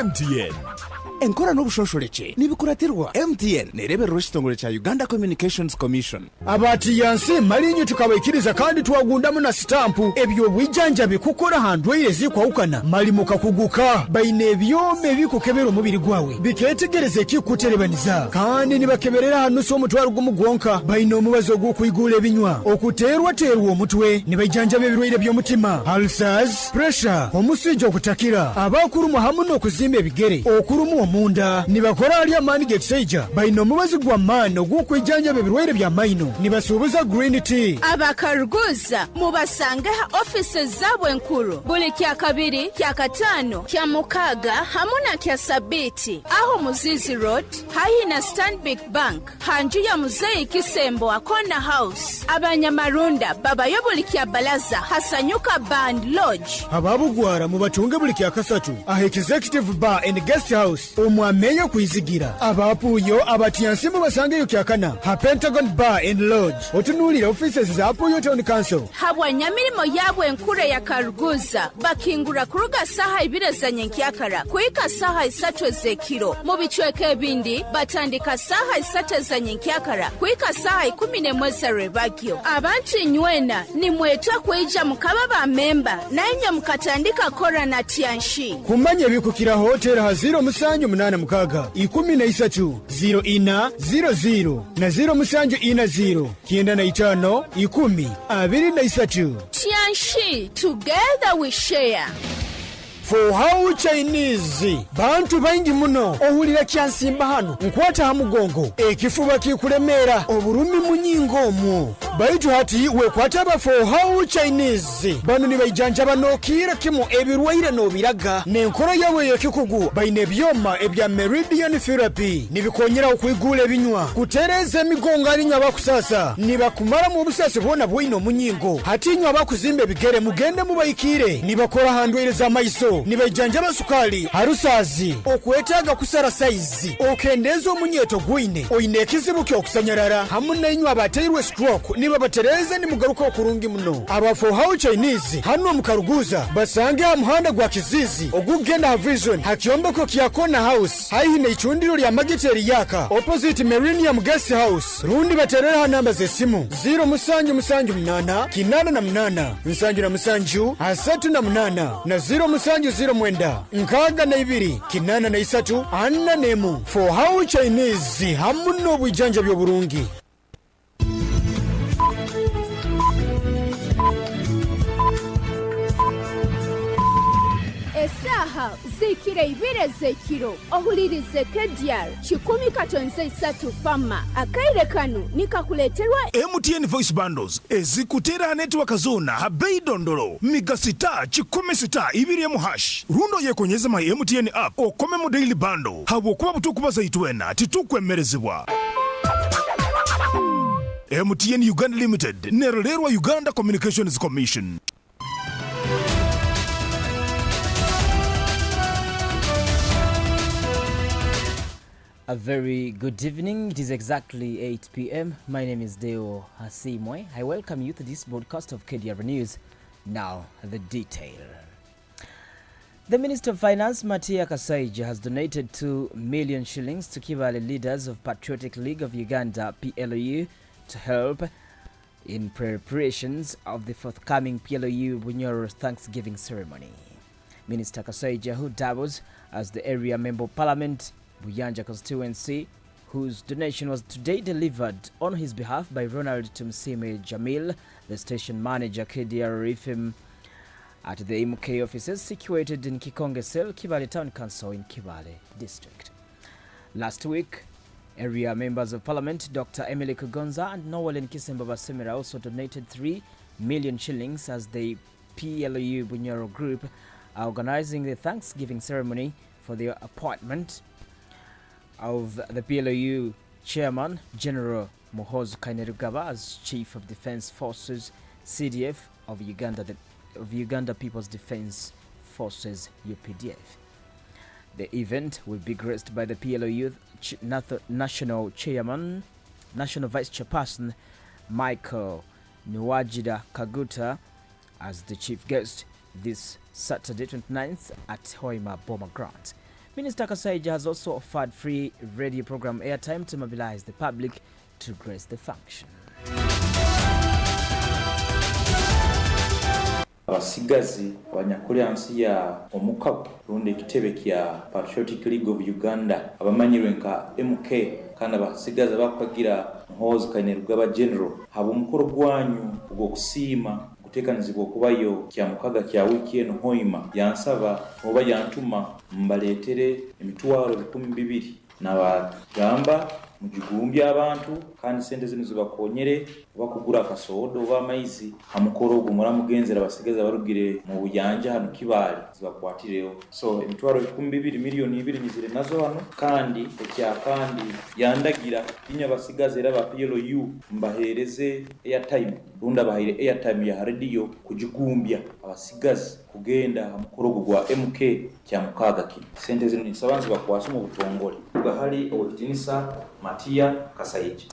MTN. Enkora n'obushosholeke nibikuratirwa MTN nereberera ekitongole kya Uganda Communications Commission. Abati yansi malinyo tukabaikiriza kandi tuwagundamu na stampu ebyo bwijanja bikukora handwaire zikwawukana mali mukakuguka baine ebyome bikukebera omubiri gwawe biketegereza ekikuterebaniza kandi nibakeberera hanusu omutwaro gw'omugwonka baine omubazi ogw'okwigula ebinywa okuteerwateerwa omutwe nibajanja b'ebirwaire by'omutima ulcers pressure omusujja okutakira abakurumwa hamu n'okuzimba ebigere okurumwa omunda nibakora ali amaani g'ekisaija baine omubazi gwa maani ogw'okwijanja b'ebirwaire bya maino nibasuubuza green tea abakaruguza mubasange ha ofisi zaabwe enkuru buli kya kabiri kya kataano kya mukaaga hamu na kya sabiti aho Muzizi Road hayi na Stanbic Bank hanju ya Muzeyi Kisembo Akona House abanyamarunda babayo buli kya balaza hasanyuka Band Lodge ababugwara mubatunge buli kya kasatu aha Executive Bar and Guest House omwameyo kwizigira abapuyo abatiyansi mubasangeyo kya kana ha Pentagon Bar and Lodge otunuulira offices za Puyo Town Council habwanyamirimo yabwe enkure ya karuguza bakingura kuruga saha ibire za nyenkyakara kuika saha 3 ez'ekiro mu bicweka ebindi batandika saha 3 za nyenkyakara kuika saha 11 ez'erebagyo abantu inywena nimwetwa kweija mukaba ba memba naye mukatandika kora na tianshi kumanya bikukira hotel ha 086 13 0400 na 0740 95 10 tianshi together we share. For how Chinese bantu baingi muno ohulira kyansimba hano nkwata ha mugongo ekifuba kikulemera oburumi munyingo omwo baitu hati wekwata ba for how Chinese bano ni baijanja banokira kimu ebirwaire no biraga nenkoro yawe yekikugu baine byoma ebya meridian therapy nibikonyera okwigula ebinywa kutereza emigongo alinya bakusasa nibakumara mu busasi bona bwino munyingo hati nywa bakuzimbe bigere mugende mubayikire nibakora handwire za maiso nibajanja basukali harusazi okwetaga kusara saizi okendeza omunyeto gwine oine ekizibu kyokusanyarara hamu nainywa abateirwe stroke niba batereza ni mugaruka okurungi muno abafo how Chinese hano mukaruguza basange ha muhanda gwa kizizi ogugenda ha vision hakyombeko kya Kona House haihi na ichundiro lya magiteri yaka opposite Millennium Guest House rundi baterera ha namba zesimu 0 kinana na mnana nsanju na msanju asatu na mnana na 0 nkaga na ibiri kinana na isatu anna nemu for how Chinese hamu n'obwijanja by'oburungi. Esaha zikire ibire zekiro ohulirize Kdr 10 fama akaire kanu nikakuleterwa MTN Voice Bundles ezikutera network zona habei dondolo migasita 10 ibiri mu hash rundo yekonyeza my MTN app okome mu daily bundle habo kuba butukubaza itwena titukwemerezebwa. MTN Uganda Limited nerolerwa Uganda Communications Commission. A very good evening. It is exactly 8 p.m. My name is Deo Asiimwe. I welcome you to this broadcast of Kdr News. Now, the detail. The Minister of Finance, Matia Kasaija, has donated 2 million shillings to Kibale leaders of Patriotic League of Uganda, PLOU, to help in preparations of the forthcoming PLOU Bunyoro Thanksgiving ceremony. Minister Kasaija, who doubles as the area member of Parliament, Buyanja constituency, whose donation was today delivered on his behalf by Ronald Tumsime Jamil, the station manager Kdr FM, at the MK offices situated in Kikongesel, Kibale Town Council in Kibale District. Last week, area members of Parliament Dr. Emily Kugonza and Noel Kisemba Basemira also donated 3 million shillings as the PLOU Bunyoro group are organizing the Thanksgiving ceremony for the appointment of the PLOU chairman, General Muhoozi Kainerugaba, as Chief of Defense Forces, CDF of Uganda People's Defense Forces, UPDF. The event will be graced by the PLOU National Vice Chairperson, Michael Nwajida Kaguta, as the chief guest this Saturday 29th at Hoima Boma Grant. Minister Kasaija has also offered free radio program airtime to mobilize the public to grace the function. Abasigazi abanyakoleansi ya omukago rundi ekitebe kya Patriotic League of Uganda abamanyirwe nka MK kandi abasigazi bakwagira mhozi kainerugaba general habo mukoro gwanyu ogwokusiima gutekanizibwa okubayo kya mukaga kya wiki eno hoima yansaba oba yantuma mbaleetere emitwalo 200 n'abagamba mujigumbya abantu kandi sente zino zibakonyere bakugura akasodo oba amaizi amukoro ogwo muramugenzera abasigaza barugire mu buyanja hano Kibali zibakwatireho so emitwalo 200 miliyoni 2 nizire nazo hano kandi ekyakandi yandagira tinya abasigaza era ba PLU mbahereze airtime runda bahire airtime ya radio kujigumbya abasigazi kugenda amukoro gwa MK kya mukaga ki sente zino nisabanzi bakwasa mu butongole gahali obutinisa Matia Kasaija.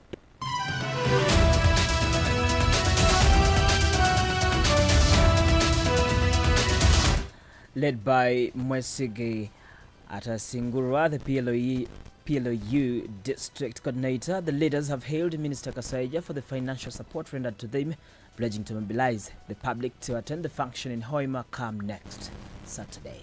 Led by Mwesige Atasingurwa, the PLOU district coordinator, the leaders have hailed Minister Kasaija for the financial support rendered to them, pledging to mobilize the public to attend the function in Hoima come next Saturday.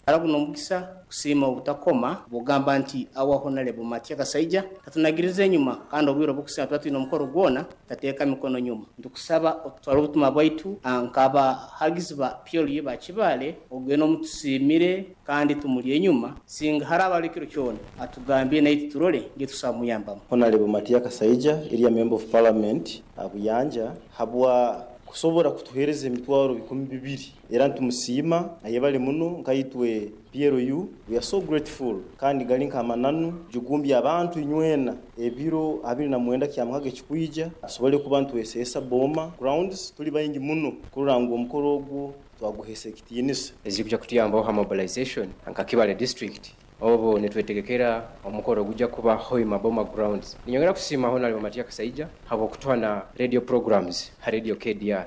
Araguno mukisa kusima utakoma bugamba nti awa honorable Matia Kasaija tatunagirize nyuma kandi obwiro bukusima twatino mukoro gwona tateka mikono nyuma ndukusaba otwara ubutuma bwaitu ankaba hagizba PLU ba Kibale ogweno mutusimire kandi tumuliye nyuma singa harabalikiro cyone atugambye naiti turole nge tusamuyamba Honorable Matia Kasaija iriya member of parliament abuyanja habwa kusobora kutuhereza emitwaro 200 era ntumusima ayebale muno nkayitwe PLU. We are so grateful kandi gali nkamananu jugumbya abantu inywena ebiro 29 kyamhage kikwija asobole kubantu esesa boma grounds tuli bayingi muno kurango omukoro ogwo twaguhese kitinisa ezikuja kutiyambaho ha mobilization anka Kibale district obo netwetegekera omukoro gujja kuba Hoima Boma Grounds. Ninyongera kusima Honorable Matia Kasaija habo kutwana radio programs ha Radio KDR.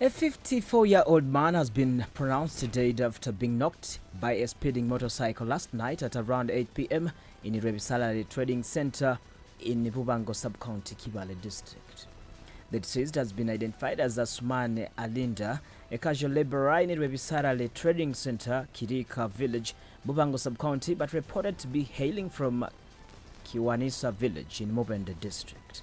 A 54-year-old man has been pronounced dead after being knocked by a speeding motorcycle last night at around 8 p.m. in Irebisalale Trading Center in Bubango Sub-County, Kibale District. The deceased has been identified as Asumane Alinda, a casual laborer in Irebisalale Trading Center, Kirika Village, Bubango Sub-County, but reported to be hailing from Kiwanisa Village in Mubende District.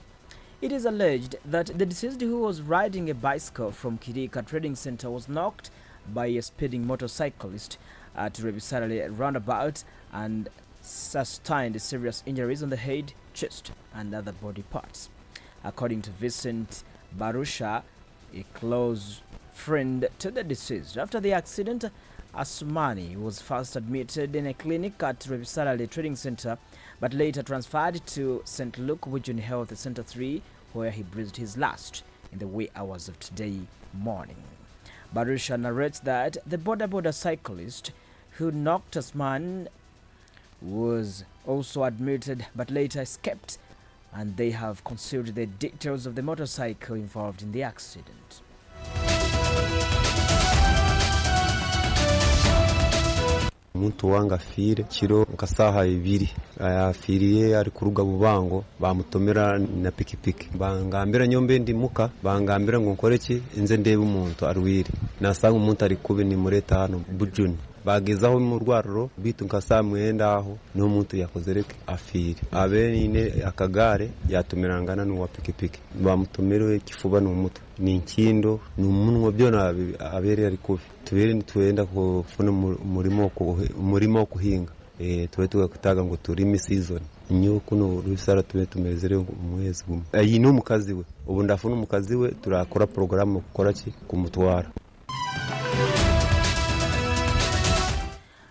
It is alleged that the deceased, who was riding a bicycle from Kirika Trading Center, was knocked by a speeding motorcyclist at Irebisalale roundabout and sustained serious injuries on the head, chest, and other body parts. According to Vincent Barusha, a close friend to the deceased, after the accident, Asumani was first admitted in a clinic at Irebisalale Trading Center, but later transferred to St. Luke Wujun Health Center 3, where he breathed his last in the wee hours of today morning. Barusha narrates that the border cyclist who knocked Asman was also admitted but later escaped, and they have concealed the details of the motorcycle involved in the accident. Umuntu wanga fire kiro nkasaha 2 ayafiriye ari kuruga bubango bamutomera na pikipiki bangambira nyombe ndi muka bangambira ngo nkoreki inze ndebe umuntu arwire nasanga umuntu ari kubi ni mureta hano bujuni bagezaho mu rwaruro bitu nkasa mwenda aho no muntu yakozereke afire abenine akagare yatumirangana n'uwa pikipiki bamutomerewe kifuba n'umuto ni nkindo n'umunwa byona abere ari kubi tubere nitwenda kufuna umurimo kuhinga tuwe tukataga ngo turimi season nyo kuno rusara tuwe tumezere umwezi gumwe ayi no mukazi we ubu ndafuna umukazi we turakora program gukora ki kumutwara.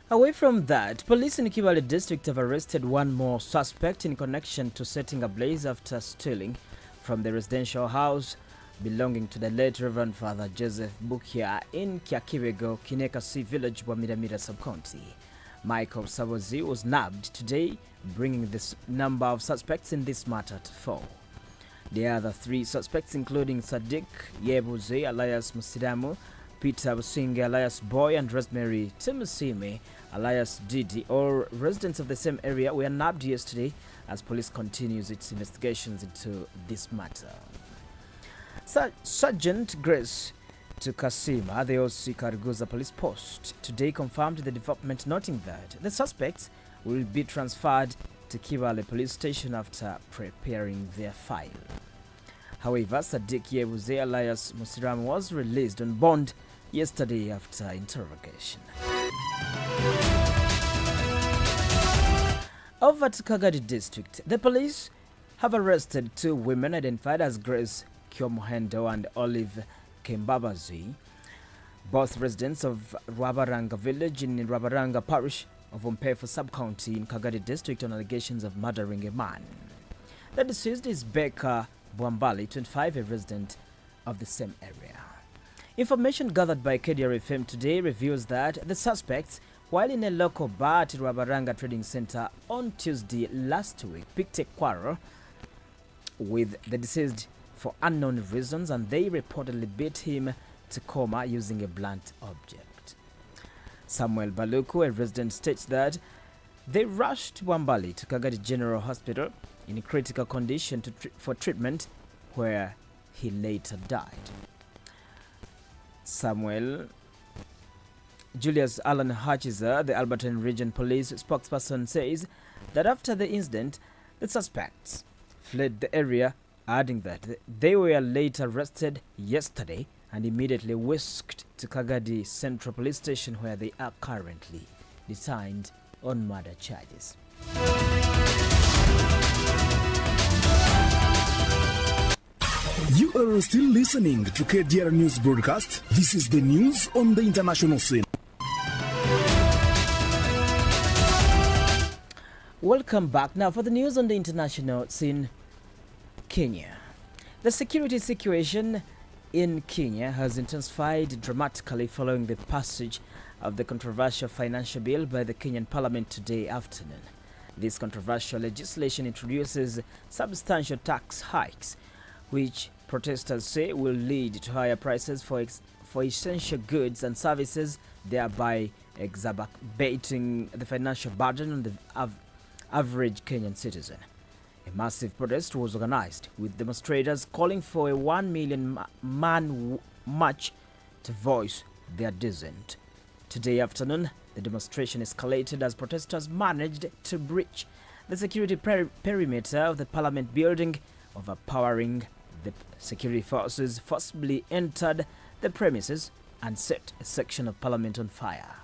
Away from that, police in Kibale district have arrested one more suspect in connection to setting ablaze after stealing from the residential house belonging to the late Reverend Father Joseph Bukia in Kiakibego, Kinekasi village, Wamiramira sub-county. Michael Sabozi was nabbed today, bringing this number of suspects in this matter to 4. The other 3 suspects, including Sadiq Yebuze alias Musiramu, Peter Businge alias Boy, and Rosemary Timusime alias Didi, all residents of the same area, were nabbed yesterday as police continues its investigations into this matter. Sergeant Grace Tukasima, the OC Karguza police post, today confirmed the development, noting that the suspects will be transferred to Kibale police station after preparing their file. However, Sadiq Yebuze alias Musiram was released on bond yesterday after interrogation. Over to Kagadi district, the police have arrested 2 women identified as Grace Kyomohendo and Olive Kembabazui, both residents of Rwabaranga village in Rwabaranga parish of Ompefu sub-county in Kagadi district on allegations of murdering a man. The deceased is Becca Bwambali, 25, a resident of the same area. Information gathered by KDR FM today reveals that the suspects, while in a local bar at Rwabaranga Trading Center on Tuesday last week, picked a quarrel with the deceased for unknown reasons, and they reportedly beat him to coma using a blunt object. Samuel Baluku, a resident, states that they rushed Wambali to Kagadi General Hospital in a critical condition for treatment, where he later died. Samuel Julius Alan Hatchizer, the Alberton Region Police spokesperson, says that after the incident, the suspects fled the area, adding that they were later arrested yesterday and immediately whisked to Kagadi Central Police Station, where they are currently detained on murder charges. You are still listening to KDR News Broadcast. This is the news on the international scene. Welcome back. Now for the news on the international scene, Kenya. The security situation in Kenya has intensified dramatically following the passage of the controversial financial bill by the Kenyan Parliament today afternoon. This controversial legislation introduces substantial tax hikes, which protesters say will lead to higher prices for essential goods and services, thereby exacerbating the financial burden on the average Kenyan citizen. A massive protest was organized, with demonstrators calling for a 1 million man march to voice their dissent. Today afternoon, the demonstration escalated as protesters managed to breach the security perimeter of the Parliament building, overpowering the security forces, forcibly entered the premises and set a section of Parliament on fire.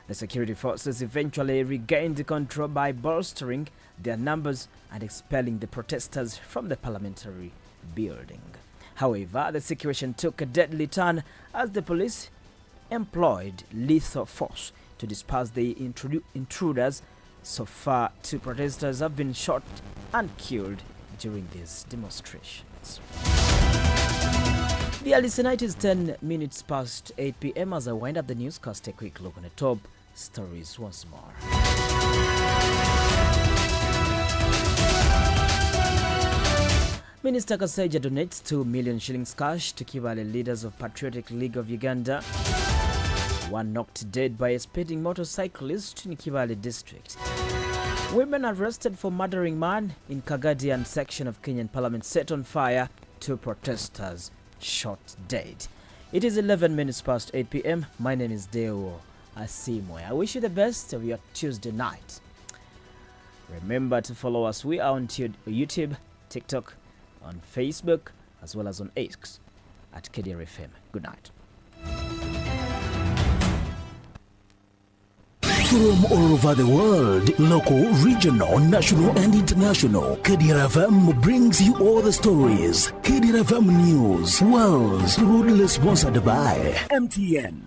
The security forces eventually regained control by bolstering their numbers and expelling the protesters from the parliamentary building. However, the situation took a deadly turn as the police employed lethal force to disperse the intruders. So far, 2 protesters have been shot and killed during these demonstrations. The early tonight is 10 minutes past 8 p.m. As I wind up the newscast, a quick look on the top stories once more. Minister Kasaija donates 2 million shillings cash to Kibale leaders of Patriotic League of Uganda. One knocked dead by a speeding motorcyclist in Kibale district. Women arrested for murdering man in Kagadian section of Kenyan Parliament set on fire. 2 protesters shot dead. It is 11 minutes past 8 p.m. My name is Deo Asiimwe. I wish you the best of your Tuesday night. Remember to follow us. We are on YouTube, TikTok, on Facebook, as well as on X at KDR FM. Good night. From all over the world, local, regional, national, and international, KDR FM brings you all the stories. KDR FM News, world's proudly sponsored by MTN.